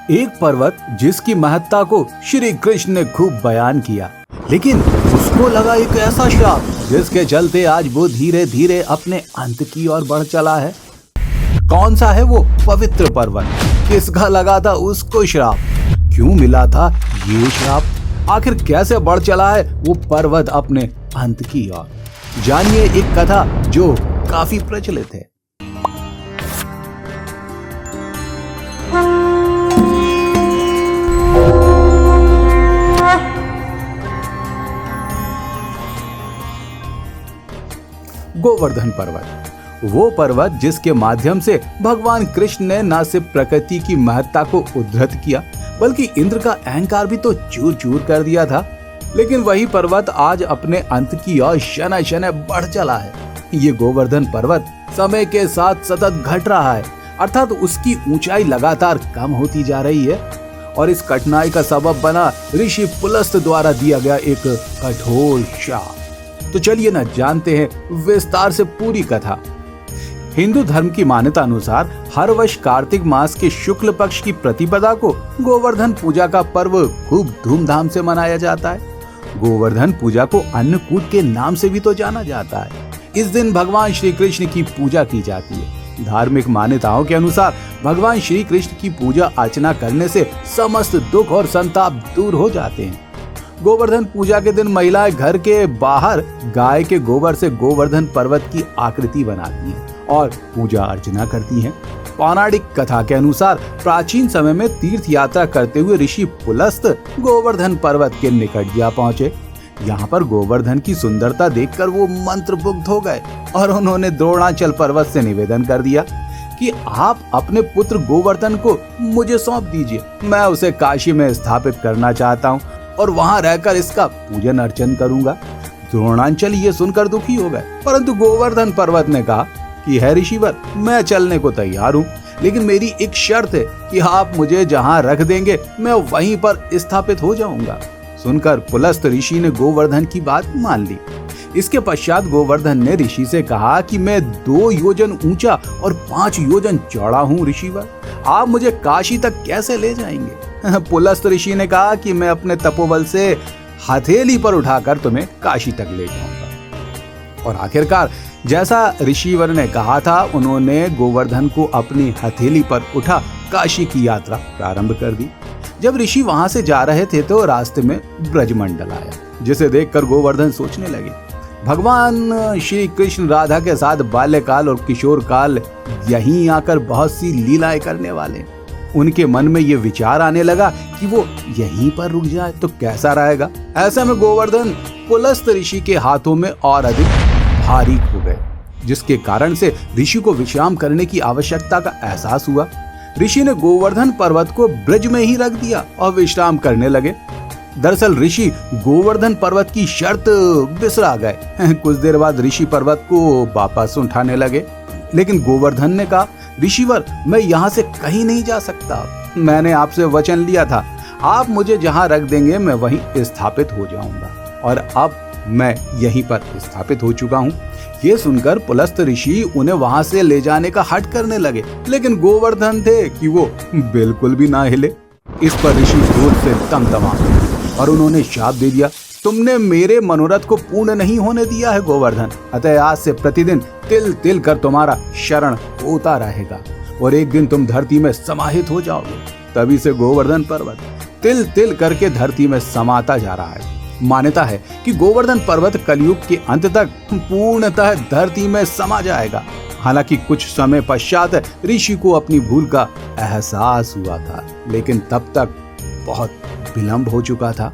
एक पर्वत जिसकी महत्ता को श्री कृष्ण ने खूब बयान किया, लेकिन उसको लगा एक ऐसा श्राप जिसके चलते आज वो धीरे धीरे अपने अंत की ओर बढ़ चला है। कौन सा है वो पवित्र पर्वत? किसका लगा था उसको श्राप? क्यों मिला था ये श्राप? आखिर कैसे बढ़ चला है वो पर्वत अपने अंत की ओर? जानिए एक कथा जो काफी प्रचलित है। गोवर्धन पर्वत, वो पर्वत जिसके माध्यम से भगवान कृष्ण ने न सिर्फ प्रकृति की महत्ता को उद्धृत किया बल्कि इंद्र का अहंकार भी तो चूर चूर कर दिया था। लेकिन वही पर्वत आज अपने अंत की ओर शनय शनय बढ़ चला है। ये गोवर्धन पर्वत समय के साथ सतत घट रहा है, अर्थात उसकी ऊंचाई लगातार कम होती जा रही है। और इस कठिनाई का सबब बना ऋषि पुलस्त द्वारा दिया गया एक कठोर शाप। तो चलिए ना जानते हैं विस्तार से पूरी कथा। हिंदू धर्म की मान्यता अनुसार हर वर्ष कार्तिक मास के शुक्ल पक्ष की प्रतिपदा को गोवर्धन पूजा का पर्व खूब धूमधाम से मनाया जाता है। गोवर्धन पूजा को अन्नकूट के नाम से भी तो जाना जाता है। इस दिन भगवान श्री कृष्ण की पूजा की जाती है। धार्मिक मान्यताओं के अनुसार भगवान श्री कृष्ण की पूजा अर्चना करने से समस्त दुख और संताप दूर हो जाते हैं। गोवर्धन पूजा के दिन महिलाएं घर के बाहर गाय के गोबर से गोवर्धन पर्वत की आकृति बनाती हैं और पूजा अर्चना करती हैं। पौराणिक कथा के अनुसार प्राचीन समय में तीर्थ यात्रा करते हुए ऋषि पुलस्त गोवर्धन पर्वत के निकट जा पहुंचे। यहाँ पर गोवर्धन की सुंदरता देखकर वो मंत्रमुग्ध हो गए और उन्होंने द्रोणाचल पर्वत से निवेदन कर दिया कि आप अपने पुत्र गोवर्धन को मुझे सौंप दीजिए। मैं उसे काशी में स्थापित करना चाहता हूँ और वहां रहकर इसका पूजन अर्चन करूंगा। द्रोणाचल ये सुनकर दुखी हो गए, परंतु गोवर्धन पर्वत ने कहा कि है ऋषिवर, मैं चलने को तैयार हूँ, लेकिन मेरी एक शर्त है कि आप मुझे जहाँ रख देंगे मैं वहीं पर स्थापित हो जाऊंगा। सुनकर पुलस्त ऋषि ने गोवर्धन की बात मान ली। इसके पश्चात गोवर्धन ने ऋषि से कहा कि मैं 2 योजन ऊंचा और 5 योजन चौड़ा हूँ ऋषिवर, आप मुझे काशी तक कैसे ले जाएंगे? पुलस्त ऋषि ने कहा कि मैं अपने तपोबल से हथेली पर उठाकर तुम्हें काशी तक ले जाऊंगा। और आखिरकार जैसा ऋषिवर ने कहा था, उन्होंने गोवर्धन को अपनी हथेली पर उठा काशी की यात्रा प्रारंभ कर दी। जब ऋषि वहां से जा रहे थे तो रास्ते में ब्रजमंडल आया, जिसे देखकर गोवर्धन सोचने लगे, भगवान श्री कृष्ण राधा के साथ बाल्यकाल और किशोर काल यहीं आकर बहुत सी लीलाएं करने वाले। उनके मन में ये विचार आने लगा कि वो यहीं पर रुक जाए तो कैसा रहेगा। ऐसे में गोवर्धन पुलस्त ऋषि के हाथों में और अधिक भारी हो गए, जिसके कारण से ऋषि को विश्राम करने की आवश्यकता का एहसास हुआ। ऋषि ने गोवर्धन पर्वत को ब्रज में ही रख दिया और विश्राम करने लगे। दरअसल ऋषि गोवर्धन पर्वत की शर्त बिसरा गए। कुछ देर बाद ऋषि पर्वत को वापस उठाने लगे, लेकिन गोवर्धन ने कहा, ऋषिवर, मैं यहाँ से कहीं नहीं जा सकता। मैंने आपसे वचन लिया था, आप मुझे जहाँ रख देंगे मैं वहीं स्थापित हो जाऊंगा, और अब मैं यहीं पर स्थापित हो चुका हूँ। ये सुनकर पुलस्त ऋषि उन्हें वहां से ले जाने का हठ करने लगे, लेकिन गोवर्धन थे कि वो बिल्कुल भी ना हिले। इस पर ऋषि क्रोध से तमतमा और उन्होंने शाप दे दिया, तुमने मेरे मनोरथ को पूर्ण नहीं होने दिया है गोवर्धन, अतः आज से प्रतिदिन तिल तिल कर तुम्हारा शरण होता रहेगा और एक दिन तुम धरती में समाहित हो जाओगे। तभी से गोवर्धन पर्वत तिल तिल करके धरती में समाता जा रहा है। मान्यता है कि गोवर्धन पर्वत कलयुग के अंत तक पूर्णतः धरती में समा जाएगा। हालांकि कुछ समय पश्चात ऋषि को अपनी भूल का एहसास हुआ था, लेकिन तब तक बहुत विलंब हो चुका था।